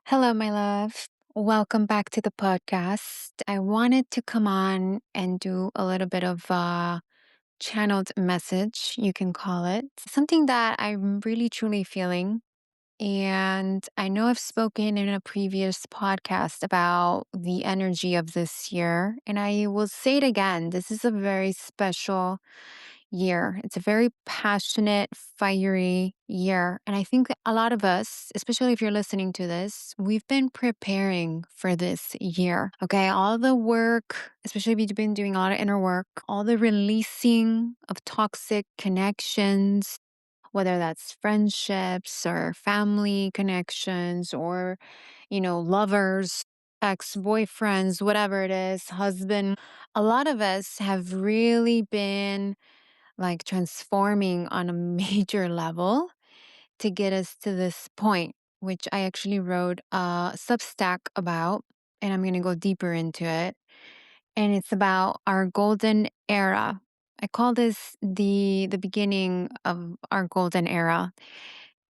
Hello, my love. Welcome back to the podcast. I wanted to come on and do a little bit of a channeled message, you can call it. Something that I'm really truly feeling. And I know I've spoken in a previous podcast about the energy of this year. And I will say it again. This is a very special year. It's a very passionate, fiery year. And I think that a lot of us, especially if you're listening to this, we've been preparing for this year. Okay. All the work, especially if you've been doing a lot of inner work, all the releasing of toxic connections, whether that's friendships or family connections or, lovers, ex boyfriends, whatever it is, husband. A lot of us have really been like transforming on a major level to get us to this point, which I actually wrote a Substack about, and I'm going to go deeper into it. And it's about our golden era. I call this the beginning of our golden era.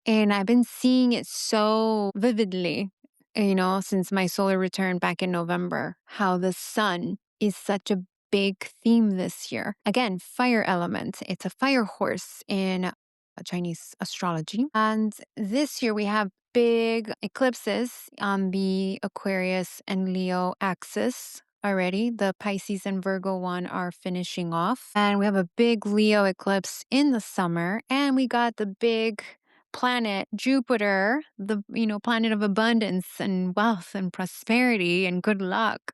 And I've been seeing it so vividly, since my solar return back in November, how the sun is such a big theme this year. Again, fire element. It's a fire horse in Chinese astrology. And this year we have big eclipses on the Aquarius and Leo axis already. The Pisces and Virgo one are finishing off. And we have a big Leo eclipse in the summer. And we got the big planet Jupiter, the planet of abundance and wealth and prosperity and good luck,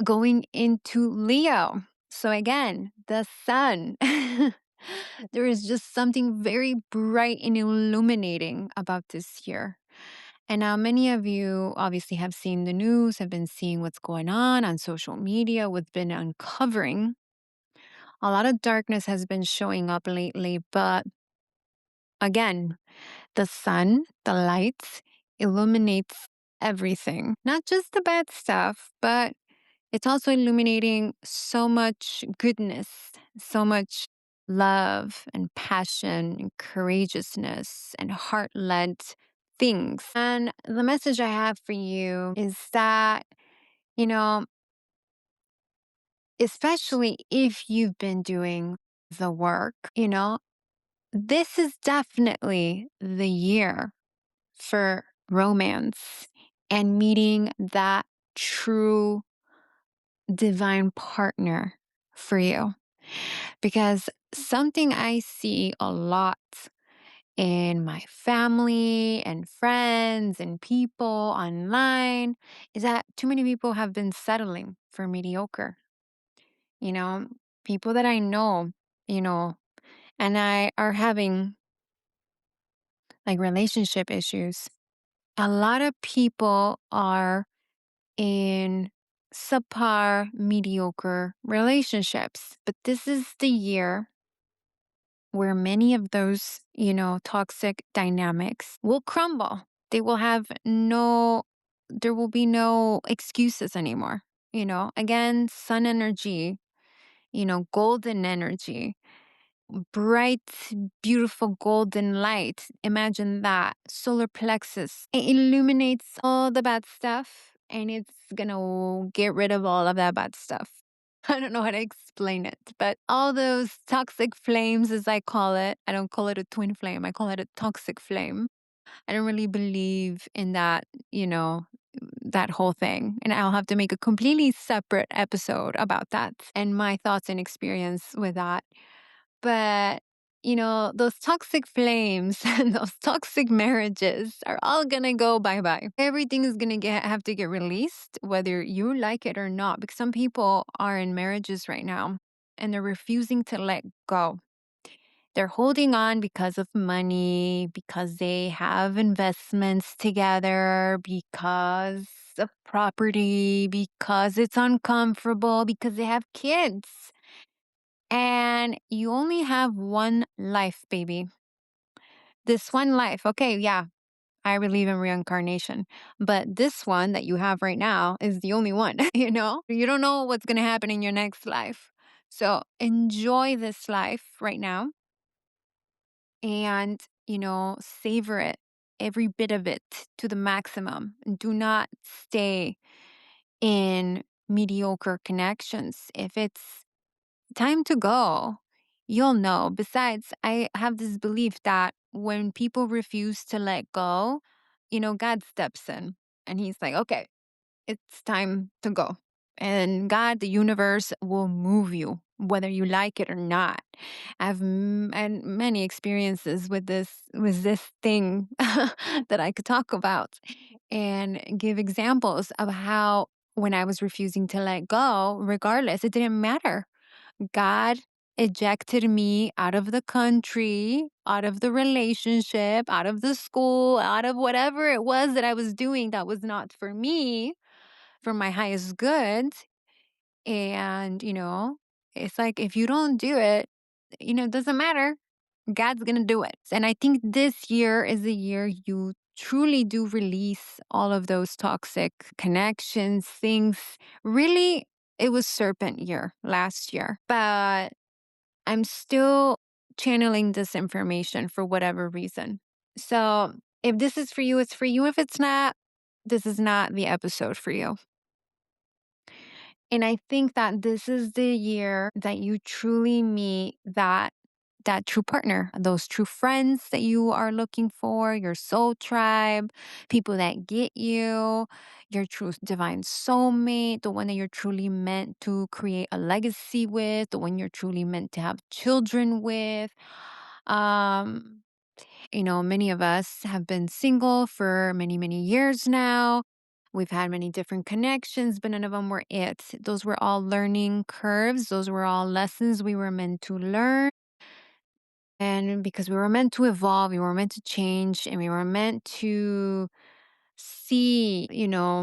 going into Leo. So again, the sun. There is just something very bright and illuminating about this year. And now, many of you obviously have seen the news, have been seeing what's going on social media, what's been uncovering. A lot of darkness has been showing up lately, but again, the sun, the lights, illuminates everything, not just the bad stuff, but it's also illuminating so much goodness, so much love and passion and courageousness and heart led things. And the message I have for you is that, you know, especially if you've been doing the work, this is definitely the year for romance and meeting that true divine partner for you. Because something I see a lot in my family and friends and people online is that too many people have been settling for mediocre. You know, people that I know, you know, and I are having like relationship issues. A lot of people are in subpar, mediocre relationships. But this is the year where many of those, toxic dynamics will crumble. They will have there will be no excuses anymore. Again, sun energy, golden energy, bright, beautiful golden light. Imagine that. Solar plexus. It illuminates all the bad stuff and it's gonna get rid of all of that bad stuff. I don't know how to explain it, but all those toxic flames, as I call it, I don't call it a twin flame, I call it a toxic flame. I don't really believe in that, that whole thing. And I'll have to make a completely separate episode about that and my thoughts and experience with that. But, those toxic flames and those toxic marriages are all gonna go bye bye. Everything is gonna have to get released, whether you like it or not. Because some people are in marriages right now and they're refusing to let go. They're holding on because of money, because they have investments together, because of property, because it's uncomfortable, because they have kids. And you only have one life, baby. This one life. Okay, yeah, I believe in reincarnation. But this one that you have right now is the only one, You don't know what's going to happen in your next life. So enjoy this life right now and, savor it. every bit of it to the maximum. And do not stay in mediocre connections. If it's time to go, you'll know. Besides, I have this belief that when people refuse to let go, God steps in and he's like, okay, it's time to go. And God, the universe will move you, whether you like it or not. Had many experiences with this thing that I could talk about and give examples of how when I was refusing to let go, regardless, it didn't matter. God ejected me out of the country, out of the relationship, out of the school, out of whatever it was that I was doing that was not for me, for my highest good. And, it's like if you don't do it, it doesn't matter. God's going to do it. And I think this year is the year you truly do release all of those toxic connections, things. Really, it was serpent year last year, but I'm still channeling this information for whatever reason. So if this is for you, it's for you. If it's not, this is not the episode for you. And I think that this is the year that you truly meet that true partner, those true friends that you are looking for, your soul tribe, people that get you, your true divine soulmate, the one that you're truly meant to create a legacy with, the one you're truly meant to have children with. Um, many of us have been single for many, many years now. We've had many different connections, but none of them were it. Those were all learning curves. Those were all lessons we were meant to learn. And because we were meant to evolve, we were meant to change, and we were meant to see,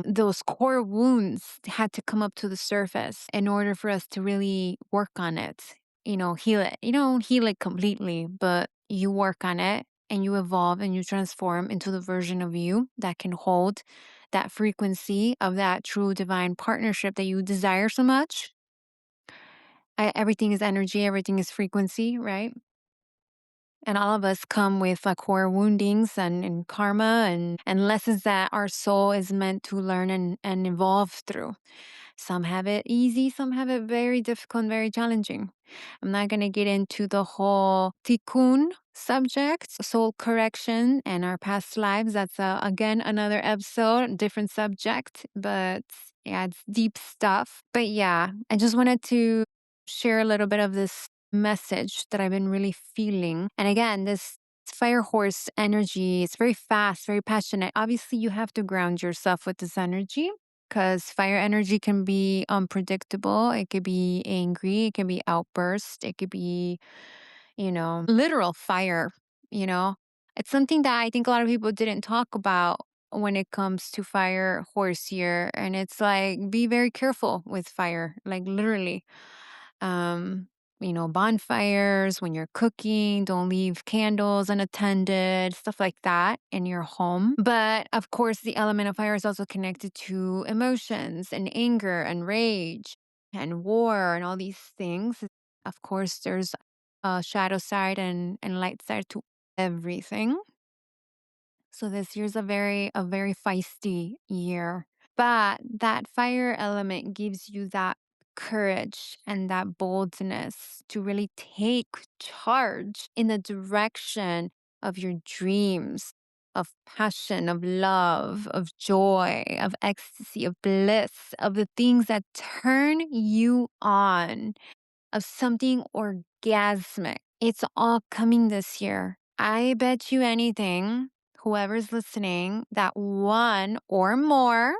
those core wounds had to come up to the surface in order for us to really work on it, heal it. You don't heal it completely, but you work on it and you evolve and you transform into the version of you that can hold that frequency of that true divine partnership that you desire so much. Everything is energy, everything is frequency, right? And all of us come with core woundings and karma and lessons that our soul is meant to learn and evolve through. Some have it easy, some have it very difficult and very challenging. I'm not going to get into the whole tikkun subject, soul correction, and our past lives. That's, again, another episode, different subject, but yeah, it's deep stuff. But yeah, I just wanted to share a little bit of this message that I've been really feeling. And again, this fire horse energy, it's very fast, very passionate. Obviously, you have to ground yourself with this energy because fire energy can be unpredictable. It could be angry, it can be outburst, it could be, literal fire, you know. It's something that I think a lot of people didn't talk about when it comes to fire horse here. And it's like, be very careful with fire, like literally. Um, bonfires when you're cooking, don't leave candles unattended, stuff like that in your home. But of course, the element of fire is also connected to emotions and anger and rage and war and all these things. Of course, there's a shadow side and light side to everything. So this year's a very feisty year. But that fire element gives you that courage and that boldness to really take charge in the direction of your dreams, of passion, of love, of joy, of ecstasy, of bliss, of the things that turn you on, of something orgasmic. It's all coming this year. I bet you anything, whoever's listening, that one or more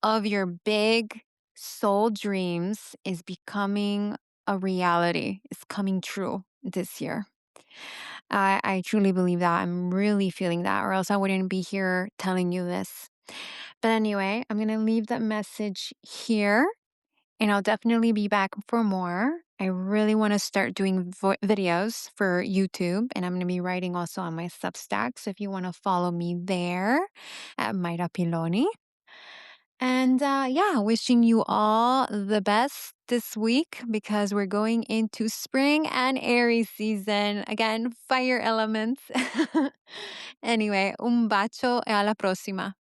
of your big soul dreams is becoming a reality, is coming true this year. I truly believe that. I'm really feeling that, or else I wouldn't be here telling you this. But anyway, I'm going to leave that message here and I'll definitely be back for more. I really want to start doing videos for YouTube, and I'm going to be writing also on my Substack. So if you want to follow me there at Mayra Piloni. And yeah, wishing you all the best this week because we're going into spring and Aries season. Again, fire elements. Anyway, un bacio e alla prossima.